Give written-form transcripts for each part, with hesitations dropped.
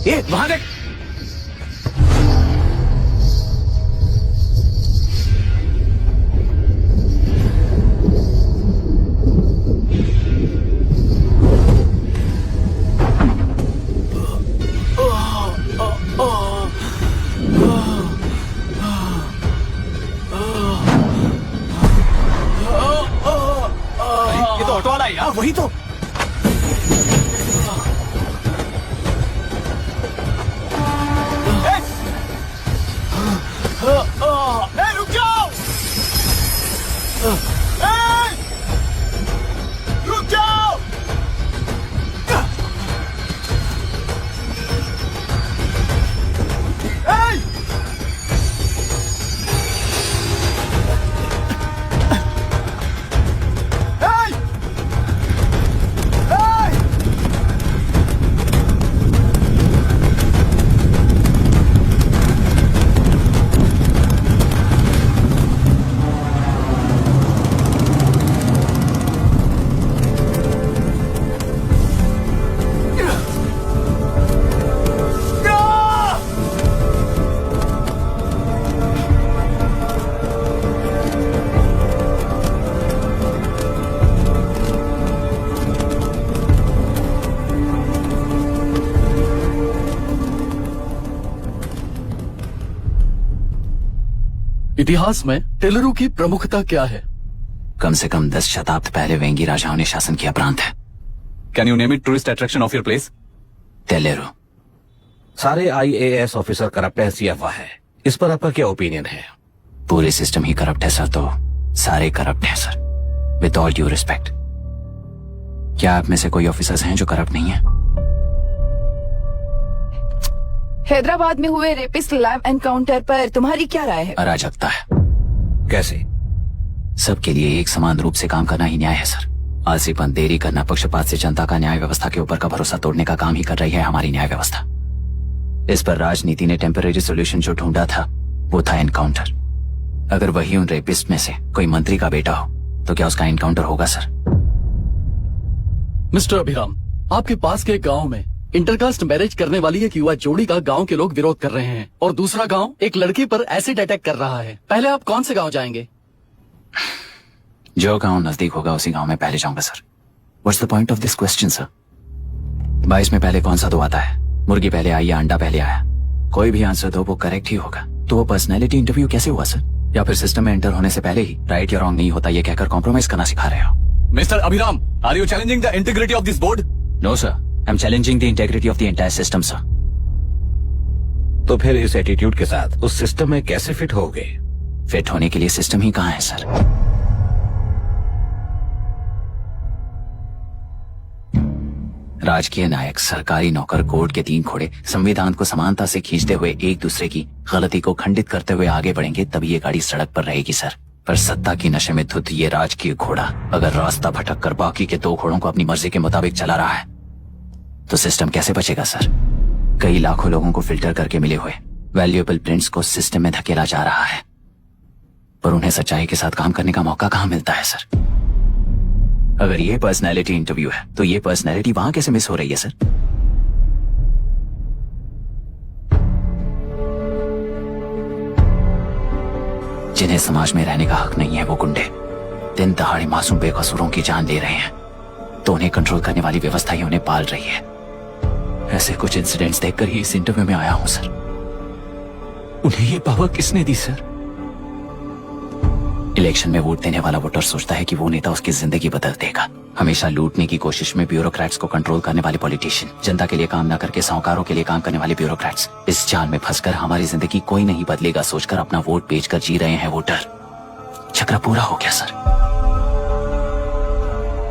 ये वहां देख। ये तो ऑटो वाला है यार। वही तो। रुक जाओ। रुक जाओ। इतिहास में टेलरू की प्रमुखता क्या है? कम से कम 10 शताब्दी पहले वेंगी राजाओं ने शासन किया प्रांत है। Can you name it tourist attraction of your place? टेलेरू। सारे IAS ऑफिसर करप्ट है, ऐसी अफवाह है। इस पर आपका क्या ओपिनियन है? पूरे सिस्टम ही करप्ट है सर, तो सारे करप्ट हैं sir. With all due respect, क्या आप में से कोई ऑफिसर्स हैं जो करप्ट नहीं है? हैदराबाद में हुए रेपिस्ट लैब एनकाउंटर पर तुम्हारी क्या राय है? अराजकता है। कैसे? सबके लिए एक समान रूप से काम करना ही न्याय है सर। आलसीपन, देरी करना, पक्षपात से जनता का न्याय व्यवस्था के ऊपर का भरोसा तोड़ने का काम ही कर रही है हमारी न्याय व्यवस्था। इस पर राजनीति ने टेम्परेरी सोल्यूशन जो ढूंढा था वो था एनकाउंटर। अगर वही उन रेपिस्ट में से कोई मंत्री का बेटा हो तो क्या उसका एनकाउंटर होगा सर? मिस्टर अभिराम, आपके पास के गांव में इंटरकास्ट मैरिज करने वाली एक युवा जोड़ी का गांव के लोग विरोध कर रहे हैं और दूसरा गांव एक लड़की पर एसिड अटैक कर रहा है। पहले आप कौन से गांव जाएंगे? जो गांव नजदीक होगा उसी गांव में पहले जाऊंगा sir. What's the point of this question sir? 22 में पहले कौन सा दो आता है? मुर्गी पहले आई या अंडा पहले आया? कोई भी आंसर दो वो करेक्ट ही होगा। तो वो पर्सनैलिटी इंटरव्यू कैसे हुआ सर? या फिर सिस्टम में एंटर होने से पहले ही राइट या रॉन्ग नहीं होता ये कहकर कॉम्प्रोमाइज करना सिखा रहे हो? Mister Abhiram, are you challenging the integrity of this board? No sir, I am challenging the integrity of the entire system sir. तो फिर इस एटीट्यूड के साथ उस सिस्टम में कैसे फिट होगे? फिट होने के लिए सिस्टम ही कहाँ है सर? राजकीय नायक, सरकारी नौकर, कोर्ट के 3 घोड़े संविधान को समानता से खींचते हुए एक दूसरे की गलती को खंडित करते हुए आगे बढ़ेंगे तभी ये गाड़ी सड़क पर रहेगी सर। पर सत्ता की नशे में धुत ये राजकीय घोड़ा अगर रास्ता भटक कर बाकी के 2 घोड़ों को अपनी मर्जी के मुताबिक चला रहा है तो सिस्टम कैसे बचेगा सर? कई लाखों लोगों को फिल्टर करके मिले हुए वैल्यूएबल प्रिंट्स को सिस्टम में धकेला जा रहा है, पर उन्हें सच्चाई के साथ काम करने का मौका कहां मिलता है सर? अगर ये पर्सनैलिटी इंटरव्यू है तो ये पर्सनैलिटी वहां कैसे मिस हो रही है सर? जिन्हें समाज में रहने का हक नहीं है वो गुंडे दिन दहाड़े मासूम बेकसूरों की जान ले रहे हैं तो उन्हें कंट्रोल करने वाली व्यवस्था ही उन्हें पाल रही है। ऐसे कुछ इंसिडेंट्स देखकर ही इस इंटरव्यू में आया हूं सर। उन्हें ये पावर किसने दी सर? इलेक्शन में वोट देने वाला वोटर सोचता है कि वो नेता उसकी जिंदगी बदल देगा। हमेशा लूटने की कोशिश में ब्यूरोक्रेट्स को कंट्रोल करने वाले पॉलिटिशियन, जनता के लिए काम ना करके साहूकारों के लिए काम करने वाले ब्यूरोक्रेट्स इस जाल में फंसकर हमारी जिंदगी कोई नहीं बदलेगा सोचकर अपना वोट बेचकर जी रहे हैं वोटर। चक्र पूरा हो गया सर।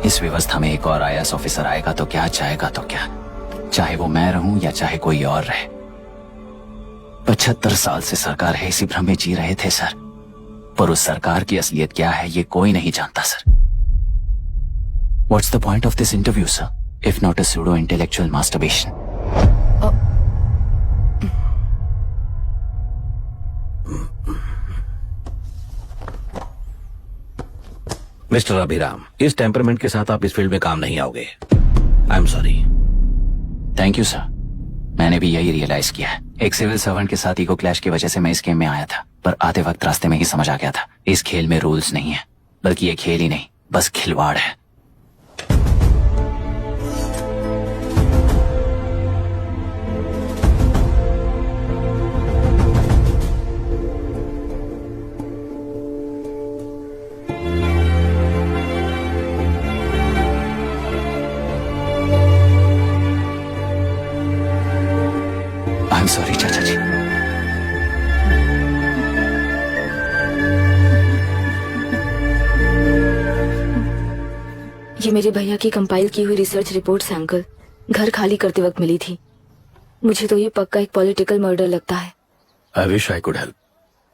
इस व्यवस्था में एक और IAS ऑफिसर आएगा तो क्या, जाएगा तो क्या, चाहे वो मैं रहूं या चाहे कोई और रहे। 75 साल से सरकार है इसी भ्रम में जी रहे थे सर, पर उस सरकार की असलियत क्या है ये कोई नहीं जानता sir. What's the point of this interview, sir, if not a pseudo-intellectual masturbation? Mister Abhiram, इस टेम्परमेंट के साथ आप इस फील्ड में काम नहीं आओगे। I am sorry. Thank you sir, मैंने भी यही रियलाइज किया है। एक सिविल सर्वेंट के साथ ईगो क्लैश की वजह से मैं इस गेम में आया था, पर आते वक्त रास्ते में ही समझ आ गया था इस खेल में रूल्स नहीं है, बल्कि ये खेल ही नहीं बस खिलवाड़ है। आई एम सॉरी चाचा जी। ये मेरे भैया की कंपाइल की हुई रिसर्च रिपोर्ट है अंकल। घर खाली करते वक्त मिली थी। मुझे तो ये पक्का एक पॉलिटिकल मर्डर लगता है। I wish I could help,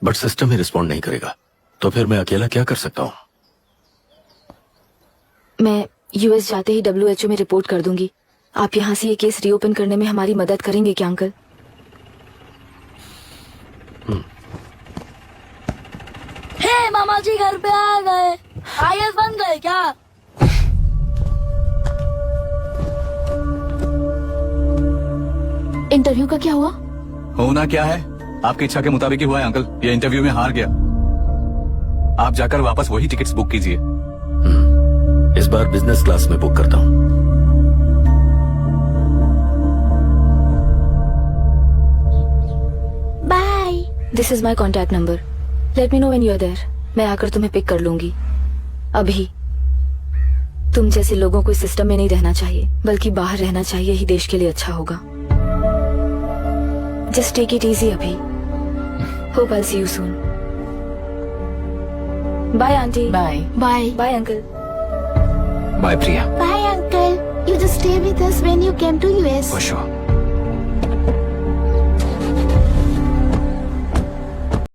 but system he respond नहीं करेगा, तो फिर मैं अकेला क्या कर सकता हूँ? मैं यूएस जाते ही WHO में रिपोर्ट कर दूंगी। आप यहाँ से ये केस रीओपन करने में हमारी मदद करेंगे क्या अंकल? हे मामा जी घर पे आ गए। IAS बन गए क्या? इंटरव्यू का क्या हुआ? होना क्या है, आपकी इच्छा के मुताबिक ही हुआ है अंकल। ये इंटरव्यू में हार गया। आप जाकर वापस वही टिकट्स बुक कीजिए। इस बार बिजनेस क्लास में बुक करता हूँ। Bye. This is my contact number. Let me know when you are there. मैं आकर तुम्हें पिक कर लूंगी। अभी तुम जैसे लोगों को इस सिस्टम में नहीं रहना चाहिए, बल्कि बाहर रहना चाहिए ही देश के लिए अच्छा होगा। जस्ट टेक इट इजी अभी। Hope I see you soon. Bye aunty. Bye. Bye. Bye uncle. Bye Priya. Bye uncle. You just stay with us when you came to US. For sure.